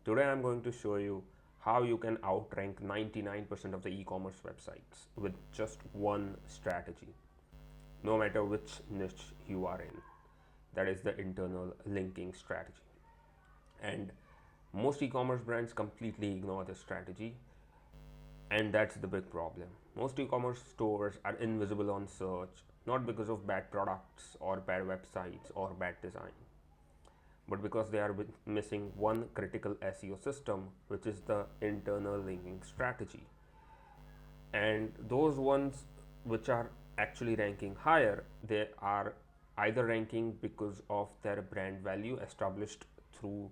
Today I'm going to show you how you can outrank 99% of the e-commerce websites with just one strategy, no matter which niche you are in. That is the internal linking strategy. And most e-commerce brands completely ignore this strategy, and that's the big problem. Most e-commerce stores are invisible on search, not because of bad products or bad websites or bad design, but because they are missing one critical SEO system, which is the internal linking strategy. And those ones which are actually ranking higher, they are either ranking because of their brand value established through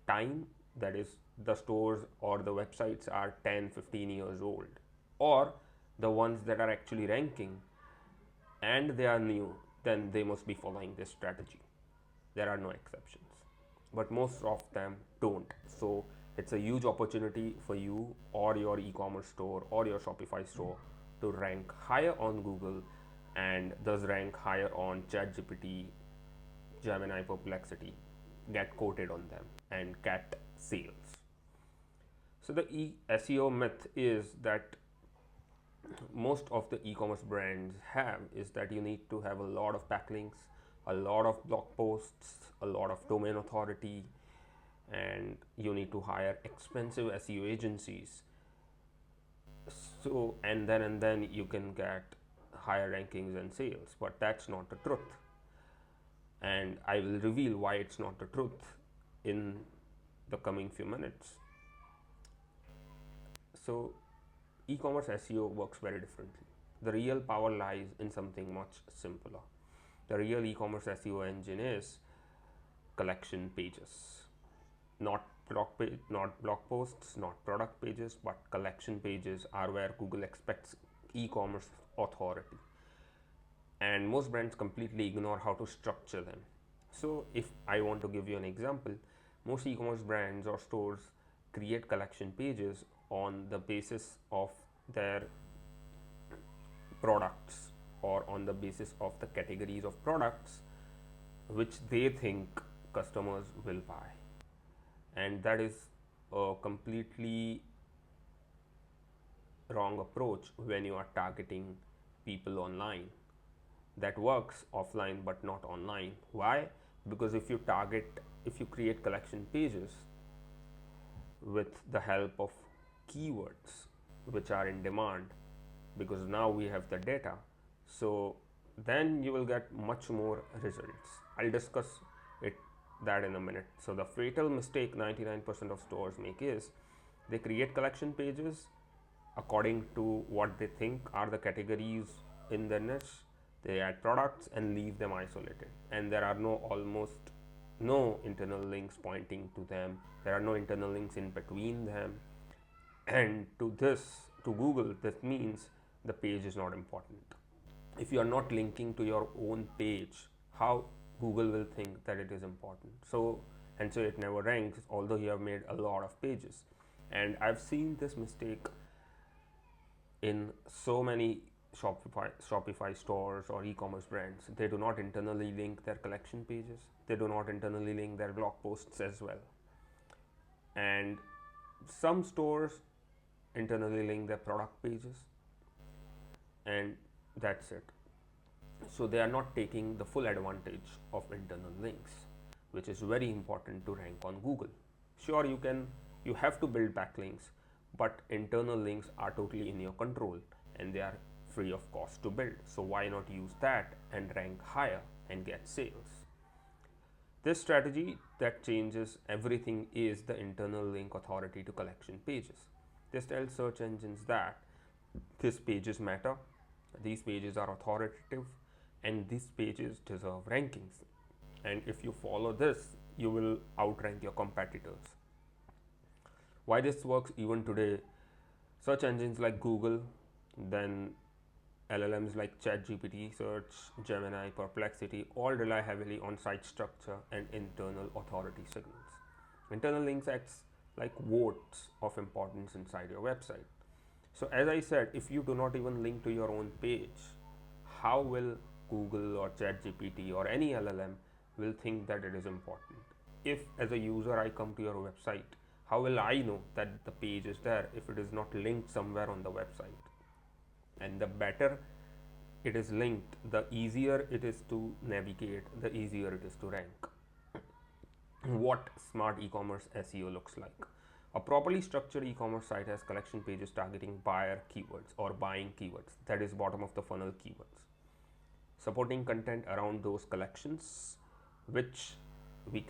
time, that is, the stores or the websites are 10-15 years old, or the ones that are actually ranking and they are new, then they must be following this strategy. There are no exceptions, but most of them don't. So it's a huge opportunity for you or your e-commerce store or your Shopify store to rank higher on Google and thus rank higher on ChatGPT, Gemini, Perplexity, get quoted on them, and get sales. So the SEO myth is that most of the e-commerce brands have is that you need to have a lot of backlinks, a lot of blog posts, a lot of domain authority, and you need to hire expensive SEO agencies. So and then you can get higher rankings and sales, but that's not the truth. And I will reveal why it's not the truth in the coming few minutes. So e-commerce SEO works very differently. The real power lies in something much simpler. The real e-commerce SEO engine is collection pages, not blog posts, not product pages, but collection pages are where Google expects e-commerce authority. And most brands completely ignore how to structure them. So if I want to give you an example, most e-commerce brands or stores create collection pages on the basis of their products or on the basis of the categories of products which they think customers will buy. And that is a completely wrong approach when you are targeting people online. That works offline but not online. Why? Because if you create collection pages with the help of keywords which are in demand, because now we have the data, so then you will get much more results. I'll discuss that in a minute. So the fatal mistake 99% of stores make is they create collection pages according to what they think are the categories in their niche. They add products and leave them isolated, and there are almost no internal links pointing to them. There are no internal links in between them, and to Google, this means the page is not important. If you are not linking to your own page, how Google will think that it is important? So it never ranks, although you have made a lot of pages. And I've seen this mistake in so many Shopify stores or e-commerce brands. They do not internally link their collection pages. They do not internally link their blog posts as well. And some stores internally link their product pages, and that's it. So they are not taking the full advantage of internal links, which is very important to rank on Google. Sure, you have to build backlinks, but internal links are totally in your control and they are free of cost to build. So why not use that and rank higher and get sales? This strategy that changes everything is the internal link authority to collection pages. This tells search engines that these pages matter, these pages are authoritative, and these pages deserve rankings. And if you follow this, you will outrank your competitors. Why this works even today? Search engines like Google, then LLMs like ChatGPT, Search, Gemini, Perplexity all rely heavily on site structure and internal authority signals. Internal links acts like votes of importance inside your website. So as I said, if you do not even link to your own page, how will Google or ChatGPT or any LLM will think that it is important? if as a user I come to your website, how will I know that the page is there if it is not linked somewhere on the website? And the better it is linked, the easier it is to navigate, the easier it is to rank. What smart e-commerce SEO looks like. A properly structured e-commerce site has collection pages targeting buyer keywords or buying keywords, that is bottom of the funnel keywords. Supporting content around those collections, which we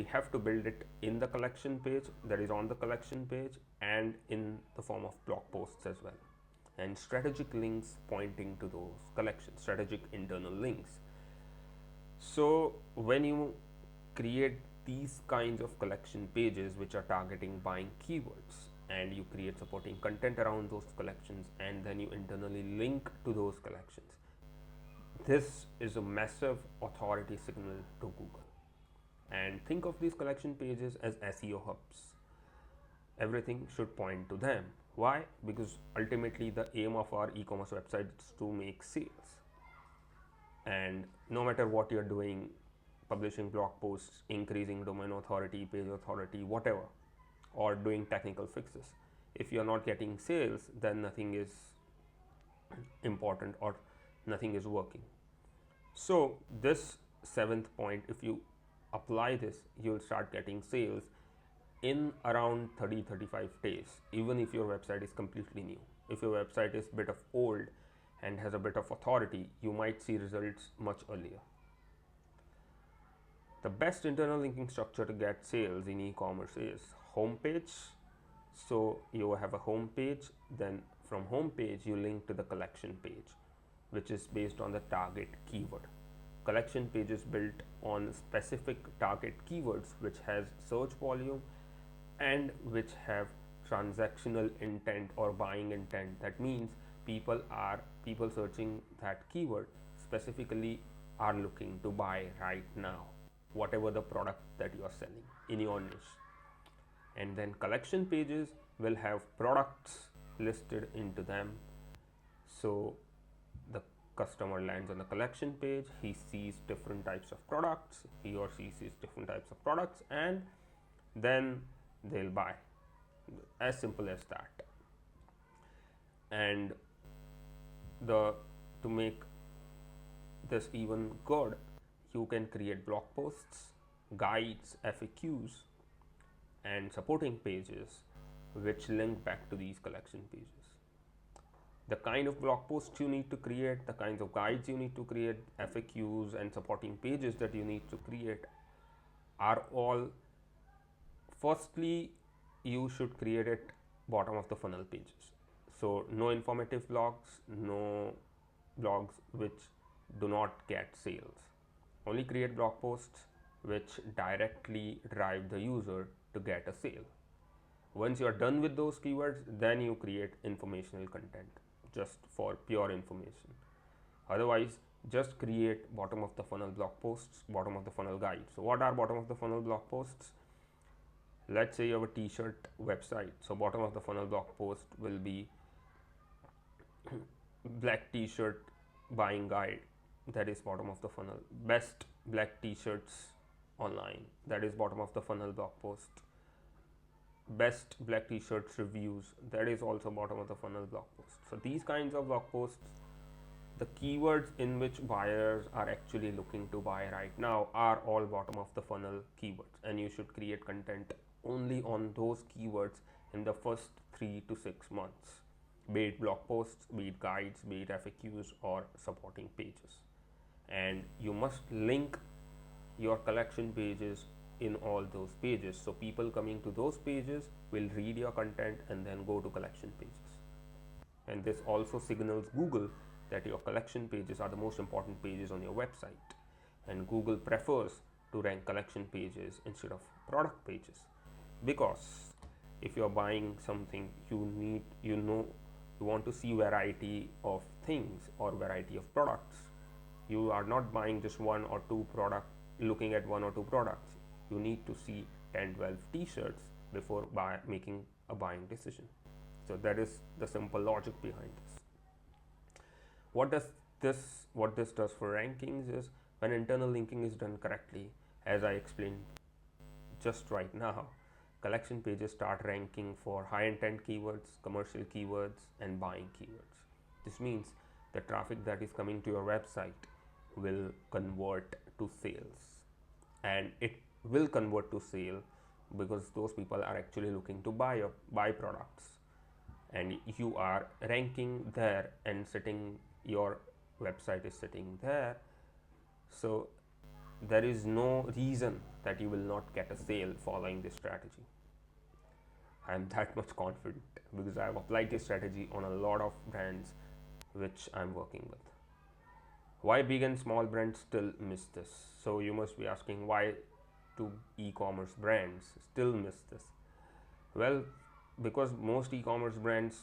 have to build it in the collection page, that is on the collection page, and in the form of blog posts as well. And strategic links pointing to those collections, strategic internal links. So when you create these kinds of collection pages which are targeting buying keywords, and you create supporting content around those collections, and then you internally link to those collections, this is a massive authority signal to Google. And think of these collection pages as SEO hubs. Everything should point to them. Why? Because ultimately the aim of our e-commerce website is to make sales. And no matter what you're doing, publishing blog posts, increasing domain authority, page authority, whatever, or doing technical fixes, if you're not getting sales, then nothing is important or nothing is working. So this 7th point, if you apply this, you'll start getting sales in around 30-35 days, even if your website is completely new. If your website is a bit of old and has a bit of authority, you might see results much earlier. The best internal linking structure to get sales in e-commerce is homepage. So you have a homepage, then from homepage you link to the collection page, which is based on the target keyword. Collection page is built on specific target keywords which has search volume and which have transactional intent or buying intent. That means people searching that keyword specifically are looking to buy right now, whatever the product that you are selling in your niche. And then collection pages will have products listed into them. So the customer lands on the collection page, he sees different types of products, he or she sees different types of products, and then they'll buy. As simple as that. And to make this even good, you can create blog posts, guides, FAQs, and supporting pages which link back to these collection pages. The kind of blog posts you need to create, the kinds of guides you need to create, FAQs and supporting pages that you need to create are all, firstly, you should create it bottom of the funnel pages. So no informative blogs, no blogs which do not get sales. Only create blog posts which directly drive the user to get a sale. Once you are done with those keywords, then you create informational content just for pure information. Otherwise, just create bottom of the funnel blog posts, bottom of the funnel guides. So what are bottom of the funnel blog posts? Let's say you have a t-shirt website. So bottom of the funnel blog post will be black t-shirt buying guide. That is bottom of the funnel. Best black t-shirts online. That is bottom of the funnel blog post. Best black t-shirts reviews. That is also bottom of the funnel blog post. So these kinds of blog posts, the keywords in which buyers are actually looking to buy right now are all bottom of the funnel keywords, and you should create content only on those keywords in the first 3 to 6 months, be it blog posts, be it guides, be it FAQs or supporting pages. And you must link your collection pages in all those pages, so people coming to those pages will read your content and then go to collection pages. And this also signals Google that your collection pages are the most important pages on your website, and Google prefers to rank collection pages instead of product pages, because if you're buying something, you want to see variety of things or variety of products. You are not buying just one or two products, looking at one or two products. You need to see 10-12 t-shirts before making a buying decision. So that is the simple logic behind this. What this does for rankings is, when internal linking is done correctly, as I explained just right now, collection pages start ranking for high intent keywords, commercial keywords, and buying keywords. This means the traffic that is coming to your website will convert to sales, and it will convert to sale because those people are actually looking to buy products, and you are ranking there and sitting, your website is sitting there. So there is no reason that you will not get a sale following this strategy. I am that much confident because I have applied this strategy on a lot of brands which I'm working with. Why big and small brands still miss this? So you must be asking, why do e-commerce brands still miss this? Well, because most e-commerce brands,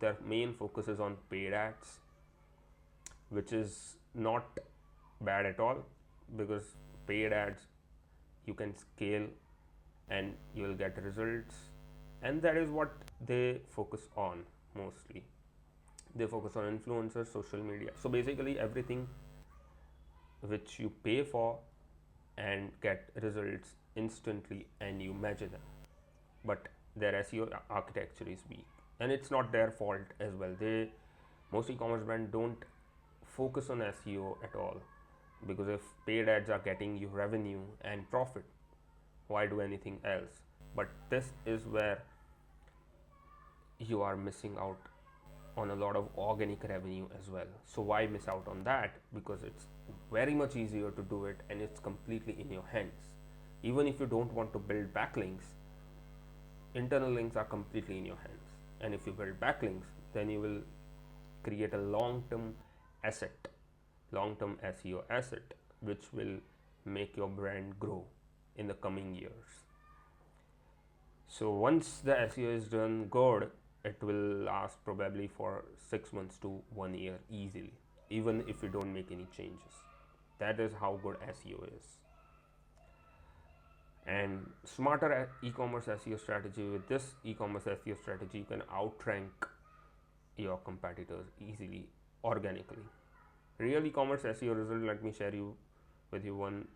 their main focus is on paid ads, which is not bad at all, because paid ads you can scale and you will get results, and that is what they focus on mostly. They focus on influencers, social media. So basically everything which you pay for and get results instantly and you measure them. But their SEO architecture is weak, and it's not their fault as well. Most e-commerce brands don't focus on SEO at all, because if paid ads are getting you revenue and profit, why do anything else? But this is where you are missing out on a lot of organic revenue as well. So why miss out on that? Because it's very much easier to do it and it's completely in your hands. Even if you don't want to build backlinks, internal links are completely in your hands. And if you build backlinks, then you will create a long-term asset, long-term SEO asset, which will make your brand grow in the coming years. So once the SEO is done good, it will last probably for 6 months to 1 year easily, even if you don't make any changes. That is how good SEO is. And smarter e-commerce SEO strategy, with this e-commerce SEO strategy, you can outrank your competitors easily, organically. Real e-commerce SEO result, let me share with you one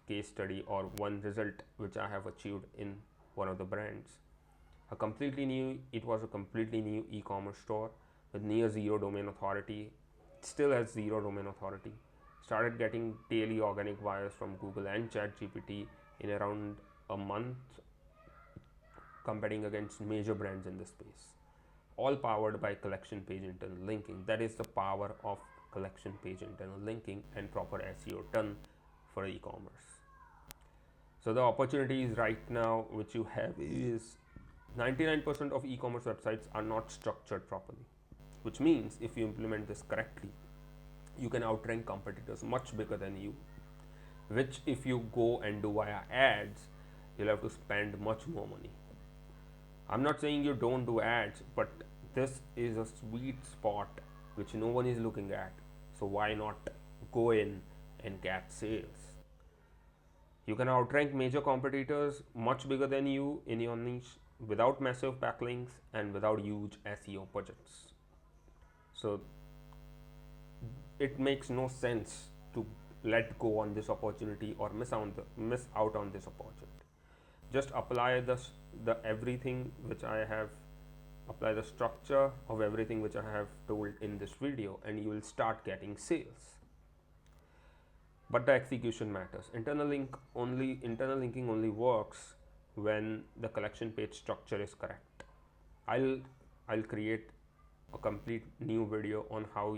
case study or one result which I have achieved in one of the brands. It was a completely new e-commerce store with near zero domain authority, still has zero domain authority. Started getting daily organic buyers from Google and ChatGPT in around a month, competing against major brands in the space. All powered by collection page internal linking. That is the power of collection page internal linking and proper SEO done for e-commerce. So the opportunities right now which you have is 99% of e-commerce websites are not structured properly, which means if you implement this correctly, you can outrank competitors much bigger than you, which if you go and do via ads, you'll have to spend much more money. I'm not saying you don't do ads, but this is a sweet spot which no one is looking at. So why not go in and get sales? You can outrank major competitors much bigger than you in your niche without massive backlinks and without huge SEO budgets. So it makes no sense to let go on this opportunity or miss out on this opportunity. Just apply the structure of everything which I have told in this video, and you will start getting sales. But the execution matters. Internal linking only works when the collection page structure is correct. I'll create a complete new video on how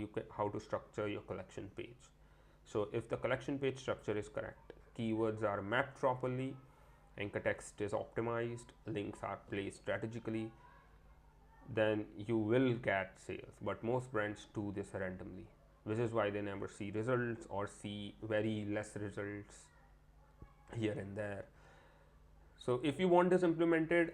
to structure your collection page. So if the collection page structure is correct, keywords are mapped properly, anchor text is optimized, links are placed strategically, then you will get sales. But most brands do this randomly, which is why they never see results or see very less results here and there. So if you want this implemented,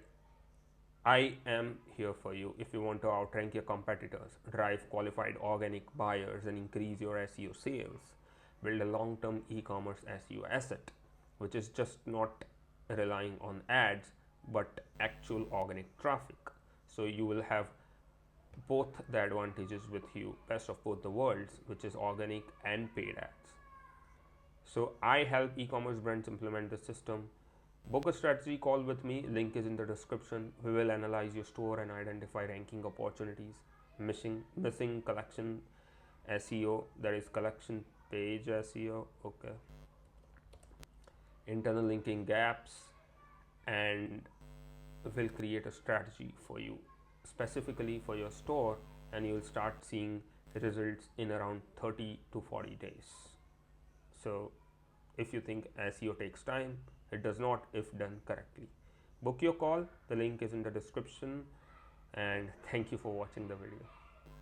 I am here for you. If you want to outrank your competitors, drive qualified organic buyers, and increase your SEO sales, build a long-term e-commerce SEO asset, which is just not relying on ads, but actual organic traffic. So you will have both the advantages with you, best of both the worlds, which is organic and paid ads. So I help e-commerce brands implement the system. Book a strategy call with me, link is in the description. We will analyze your store and identify ranking opportunities, missing collection SEO, that is collection page SEO, okay, internal linking gaps, and will create a strategy for you specifically for your store, and you will start seeing results in around 30 to 40 days. So if you think SEO takes time, it does not if done correctly. Book your call, the link is in the description, and thank you for watching the video.